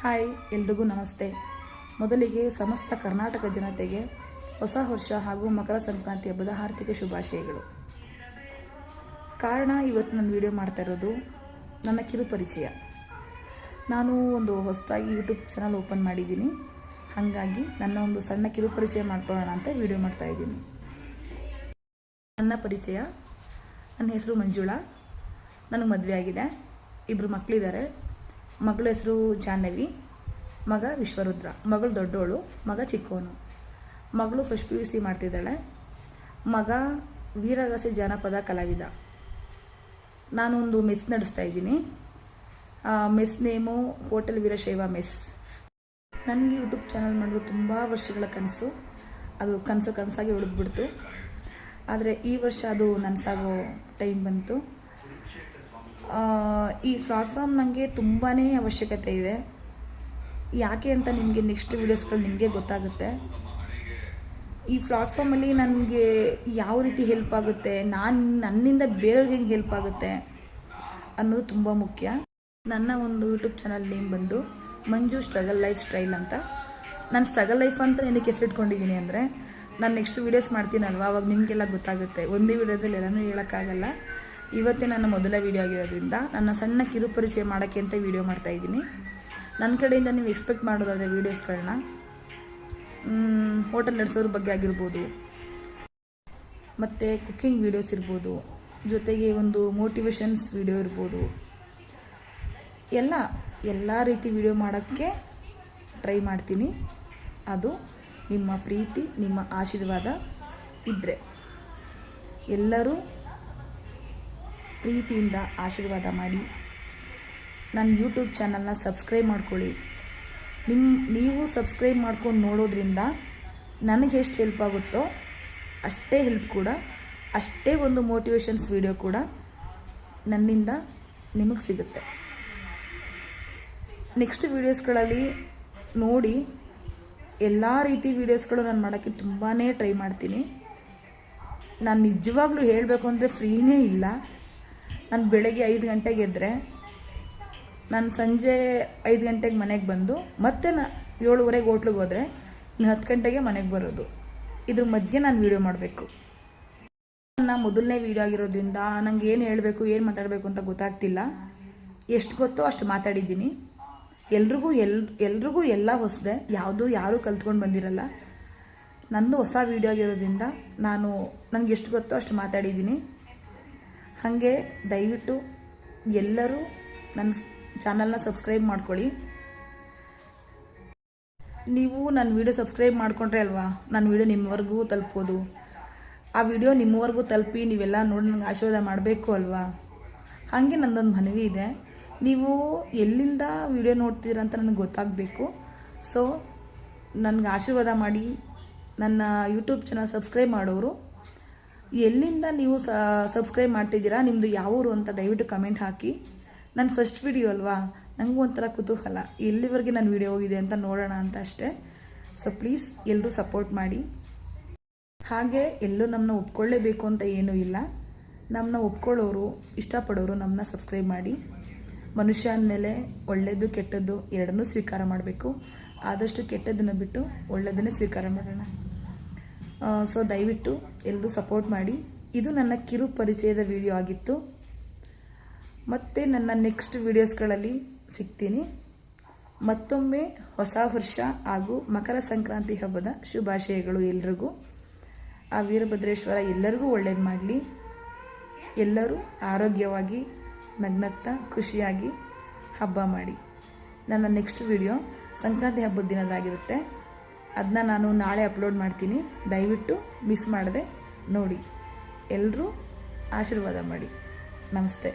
Hi, ಎಲ್ರಿಗೂ ನಮಸ್ತೆ. ಮೊದಲಿಗೆ ಸಮಸ್ತ ಕರ್ನಾಟಕ ಜನತೆಗೆ ಹೊಸ ವರ್ಷ ಹಾಗೂ ಮಕರ ಸಂಕ್ರಾಂತಿ ಹಬ್ಬದ ಆರ್ಥಿಕ ಶುಭಾಶಯಗಳು. ಕಾರಣ ಇವತ್ತು ನಾನು ವಿಡಿಯೋ ಮಾಡ್ತಾ ಇರೋದು ನನ್ನ ಕಿರು ಪರಿಚಯ. ನಾನು ಒಂದು ಹೊಸದಾಗಿ ಯೂಟ್ಯೂಬ್ ಚಾನಲ್ ಓಪನ್ ಮಾಡಿದ್ದೀನಿ. ಹಾಗಾಗಿ ನನ್ನ ಒಂದು ಸಣ್ಣ ಕಿರು ಪರಿಚಯ ಮಾಡ್ಕೊಳ್ಳೋಣ ಅಂತ ವಿಡಿಯೋ ಮಾಡ್ತಾ ಇದ್ದೀನಿ. ನನ್ನ ಪರಿಚಯ: ನನ್ನ ಹೆಸರು ಮಂಜುಳಾ. ನನಗೆ ಮದುವೆ ಆಗಿದೆ. 2 ಮಕ್ಕಳಿದ್ದಾರೆ. ಮಗಳ ಹೆಸರು ಜಾಹ್ನವಿ, ಮಗ ವಿಶ್ವರುದ್ರ. ಮಗಳು ದೊಡ್ಡೋಳು, ಮಗ ಚಿಕ್ಕವನು. ಮಗಳು ಫಸ್ಟ್ PUC ಮಾಡ್ತಿದ್ದಾಳೆ. ಮಗ ವೀರಗಾಸೆ ಜಾನಪದ ಕಲಾವಿದ. ನಾನೊಂದು ಮೆಸ್ ನಡೆಸ್ತಾ ಇದ್ದೀನಿ. Mess name hotel Veerashaiva mess. ನನಗೆ ಯೂಟ್ಯೂಬ್ ಚಾನಲ್ ಮಾಡೋದು ತುಂಬ ವರ್ಷಗಳ ಕನಸು. ಅದು ಕನಸಾಗಿ ಉಳಿದ್ಬಿಡ್ತು. ಆದರೆ ಈ ವರ್ಷ ಅದು ನನಸಾಗೋ ಟೈಮ್ ಬಂತು. ಈ ಪ್ಲಾಟ್ಫಾರ್ಮ್ ನನಗೆ ತುಂಬಾ ಅವಶ್ಯಕತೆ ಇದೆ. ಯಾಕೆ ಅಂತ ನಿಮಗೆ ನೆಕ್ಸ್ಟ್ ವೀಡಿಯೋಸ್ಗಳು ನಿಮಗೆ ಗೊತ್ತಾಗುತ್ತೆ. ಈ ಪ್ಲಾಟ್ಫಾರ್ಮಲ್ಲಿ ನನಗೆ ಯಾವ ರೀತಿ ಹೆಲ್ಪ್ ಆಗುತ್ತೆ, ನನ್ನಿಂದ ಬೇರೆಯವ್ರಿಗೆ ಹೆಂಗೆ ಹೆಲ್ಪ್ ಆಗುತ್ತೆ ಅನ್ನೋದು ತುಂಬ ಮುಖ್ಯ. ನನ್ನ ಒಂದು ಯೂಟ್ಯೂಬ್ ಚಾನಲ್ ನೇಮ್ ಬಂದು ಮಂಜು ಸ್ಟ್ರಗಲ್ ಲೈಫ್ ಸ್ಟೈಲ್ ಅಂತ. ನಾನು ಸ್ಟ್ರಗಲ್ ಲೈಫ್ ಅಂತ ಏನಕ್ಕೆ ಹೆಸರಿಟ್ಕೊಂಡಿದ್ದೀನಿ ಅಂದರೆ, ನಾನು ನೆಕ್ಸ್ಟ್ ವೀಡಿಯೋಸ್ ಮಾಡ್ತೀನಲ್ವ, ಅವಾಗ ನಿಮಗೆಲ್ಲ ಗೊತ್ತಾಗುತ್ತೆ. ಒಂದೇ ವೀಡಿಯೋದಲ್ಲಿ ಎಲ್ಲನೂ ಹೇಳೋಕ್ಕಾಗಲ್ಲ. ಇವತ್ತೇ ನನ್ನ ಮೊದಲ ವೀಡಿಯೋ ಆಗಿರೋದ್ರಿಂದ ನನ್ನ ಸಣ್ಣ ಕಿರು ಪರಿಚಯ ಮಾಡೋಕ್ಕೆ ಅಂತ ವೀಡಿಯೋ ಮಾಡ್ತಾಯಿದ್ದೀನಿ. ನನ್ನ ಕಡೆಯಿಂದ ನೀವು ಎಕ್ಸ್ಪೆಕ್ಟ್ ಮಾಡೋದಾದರೆ ವೀಡಿಯೋಸ್ಗಳನ್ನ ಹೋಟೆಲ್ ನಡೆಸೋದ್ರ ಬಗ್ಗೆ ಆಗಿರ್ಬೋದು, ಮತ್ತು ಕುಕ್ಕಿಂಗ್ ವೀಡಿಯೋಸ್ ಇರ್ಬೋದು, ಜೊತೆಗೆ ಒಂದು ಮೋಟಿವೇಶನ್ಸ್ ವೀಡಿಯೋ ಇರ್ಬೋದು, ಎಲ್ಲ ರೀತಿ ವೀಡಿಯೋ ಮಾಡೋಕ್ಕೆ ಟ್ರೈ ಮಾಡ್ತೀನಿ. ಅದು ನಿಮ್ಮ ಪ್ರೀತಿ, ನಿಮ್ಮ ಆಶೀರ್ವಾದ ಇದ್ದರೆ ಎಲ್ಲರೂ ಪ್ರೀತಿಯಿಂದ ಆಶೀರ್ವಾದ ಮಾಡಿ ನನ್ನ ಯೂಟ್ಯೂಬ್ ಚಾನಲ್ನ ಸಬ್ಸ್ಕ್ರೈಬ್ ಮಾಡ್ಕೊಳ್ಳಿ. ನೀವು ಸಬ್ಸ್ಕ್ರೈಬ್ ಮಾಡ್ಕೊಂಡು ನೋಡೋದ್ರಿಂದ ನನಗೆ ಎಷ್ಟು ಹೆಲ್ಪ್ ಆಗುತ್ತೋ ಅಷ್ಟೇ ಹೆಲ್ಪ್ ಕೂಡ, ಅಷ್ಟೇ ಒಂದು ಮೋಟಿವೇಶನ್ಸ್ ವಿಡಿಯೋ ಕೂಡ ನನ್ನಿಂದ ನಿಮಗೆ ಸಿಗುತ್ತೆ. ನೆಕ್ಸ್ಟ್ ವೀಡಿಯೋಸ್ಗಳಲ್ಲಿ ನೋಡಿ, ಎಲ್ಲ ರೀತಿ ವೀಡಿಯೋಸ್ಗಳು ನಾನು ಮಾಡೋಕ್ಕೆ ತುಂಬಾ ಟ್ರೈ ಮಾಡ್ತೀನಿ. ನಾನು ನಿಜವಾಗ್ಲೂ ಹೇಳಬೇಕು ಅಂದರೆ ಫ್ರೀನೇ ಇಲ್ಲ. ನಾನು ಬೆಳಗ್ಗೆ 5 ಗಂಟೆಗೆ ಎದ್ದರೆ ನಾನು ಸಂಜೆ 5 ಗಂಟೆಗೆ ಮನೆಗೆ ಬಂದು ಮತ್ತೆ 7:30 ಹೋಟ್ಲಿಗೆ ಹೋದರೆ ಇನ್ನು 10 ಗಂಟೆಗೆ ಮನೆಗೆ ಬರೋದು. ಇದ್ರ ಮಧ್ಯೆ ನಾನು ವೀಡಿಯೋ ಮಾಡಬೇಕು. ನನ್ನ ಮೊದಲನೇ ವೀಡಿಯೋ ಆಗಿರೋದ್ರಿಂದ ನನಗೆ ಏನು ಹೇಳಬೇಕು, ಏನು ಮಾತಾಡಬೇಕು ಅಂತ ಗೊತ್ತಾಗ್ತಿಲ್ಲ. ಎಷ್ಟು ಗೊತ್ತೋ ಅಷ್ಟು ಮಾತಾಡಿದ್ದೀನಿ. ಎಲ್ರಿಗೂ ಎಲ್ಲ ಹೊಸದೆ, ಯಾರು ಕಲ್ತ್ಕೊಂಡು ಬಂದಿರಲ್ಲ. ನಂದು ಹೊಸ ವೀಡಿಯೋ ಆಗಿರೋದ್ರಿಂದ ನನಗೆ ಎಷ್ಟು ಗೊತ್ತೋ ಅಷ್ಟು ಮಾತಾಡಿದ್ದೀನಿ. ಹಾಗೆ ದಯವಿಟ್ಟು ಎಲ್ಲರೂ ನನ್ನ ಚಾನಲ್ನ ಸಬ್ಸ್ಕ್ರೈಬ್ ಮಾಡ್ಕೊಳ್ಳಿ. ನೀವು ನನ್ನ ವಿಡಿಯೋ ಸಬ್ಸ್ಕ್ರೈಬ್ ಮಾಡಿಕೊಂಡ್ರೆ ಅಲ್ವಾ ನನ್ನ ವಿಡಿಯೋ ನಿಮ್ಮವರೆಗೂ ತಲುಪೋದು. ಆ ವಿಡಿಯೋ ನಿಮ್ಮವರೆಗೂ ತಲುಪಿ ನೀವೆಲ್ಲ ನೋಡಿ ನನಗೆ ಆಶೀರ್ವಾದ ಮಾಡಬೇಕು ಅಲ್ವಾ. ಹಾಗೆ ನನ್ನದೊಂದು ಮನವಿ ಇದೆ, ನೀವು ಎಲ್ಲಿಂದ ವಿಡಿಯೋ ನೋಡ್ತೀರ ಅಂತ ನನಗೆ ಗೊತ್ತಾಗಬೇಕು. ಸೊ ನನಗೆ ಆಶೀರ್ವಾದ ಮಾಡಿ. ನನ್ನ ಯೂಟ್ಯೂಬ್ ಚಾನಲ್ ಸಬ್ಸ್ಕ್ರೈಬ್ ಮಾಡೋರು ಎಲ್ಲಿಂದ ನೀವು ಸಬ್ಸ್ಕ್ರೈಬ್ ಮಾಡ್ತಿದ್ದೀರಾ, ನಿಮ್ಮದು ಯಾವ ಊರು ಅಂತ ದಯವಿಟ್ಟು ಕಮೆಂಟ್ ಹಾಕಿ. ನನ್ನ ಫಸ್ಟ್ ವಿಡಿಯೋ ಅಲ್ವಾ, ನನಗೂ ಒಂಥರ ಕುತೂಹಲ, ಎಲ್ಲಿವರೆಗೆ ನನ್ನ ವಿಡಿಯೋ ಹೋಗಿದೆ ಅಂತ ನೋಡೋಣ ಅಂತ ಅಷ್ಟೇ. ಸೊ ಪ್ಲೀಸ್ ಎಲ್ಲರೂ ಸಪೋರ್ಟ್ ಮಾಡಿ. ಹಾಗೆ ಎಲ್ಲರೂ ನಮ್ಮನ್ನ ಒಪ್ಕೊಳ್ಳೇಬೇಕು ಅಂತ ಏನೂ ಇಲ್ಲ. ನಮ್ಮನ್ನ ಒಪ್ಕೊಳ್ಳೋರು, ಇಷ್ಟಪಡೋರು ನಮ್ಮನ್ನ ಸಬ್ಸ್ಕ್ರೈಬ್ ಮಾಡಿ. ಮನುಷ್ಯ ಅಂದಮೇಲೆ ಒಳ್ಳೆಯದು ಕೆಟ್ಟದ್ದು ಎರಡನ್ನೂ ಸ್ವೀಕಾರ ಮಾಡಬೇಕು. ಆದಷ್ಟು ಕೆಟ್ಟದ್ದನ್ನು ಬಿಟ್ಟು ಒಳ್ಳೆಯದನ್ನೇ ಸ್ವೀಕಾರ ಮಾಡೋಣ. ಸೊ ದಯವಿಟ್ಟು ಎಲ್ಲರೂ ಸಪೋರ್ಟ್ ಮಾಡಿ. ಇದು ನನ್ನ ಕಿರು ಪರಿಚಯದ ವಿಡಿಯೋ ಆಗಿತ್ತು. ಮತ್ತು ನನ್ನ ನೆಕ್ಸ್ಟ್ ವೀಡಿಯೋಸ್ಗಳಲ್ಲಿ ಸಿಗ್ತೀನಿ. ಮತ್ತೊಮ್ಮೆ ಹೊಸ ವರ್ಷ ಹಾಗೂ ಮಕರ ಸಂಕ್ರಾಂತಿ ಹಬ್ಬದ ಶುಭಾಶಯಗಳು ಎಲ್ರಿಗೂ. ಆ ವೀರಭದ್ರೇಶ್ವರ ಎಲ್ಲರಿಗೂ ಒಳ್ಳೇದು ಮಾಡಲಿ. ಎಲ್ಲರೂ ಆರೋಗ್ಯವಾಗಿ ನಗ್ನಗ್ತಾ ಖುಷಿಯಾಗಿ ಹಬ್ಬ ಮಾಡಿ. ನನ್ನ ನೆಕ್ಸ್ಟ್ ವಿಡಿಯೋ ಸಂಕ್ರಾಂತಿ ಹಬ್ಬದ ದಿನದಾಗಿರುತ್ತೆ. ಅದನ್ನ ನಾನು ನಾಳೆ ಅಪ್ಲೋಡ್ ಮಾಡ್ತೀನಿ. ದಯವಿಟ್ಟು ಮಿಸ್ ಮಾಡದೆ ನೋಡಿ. ಎಲ್ಲರೂ ಆಶೀರ್ವಾದ ಮಾಡಿ. ನಮಸ್ತೆ.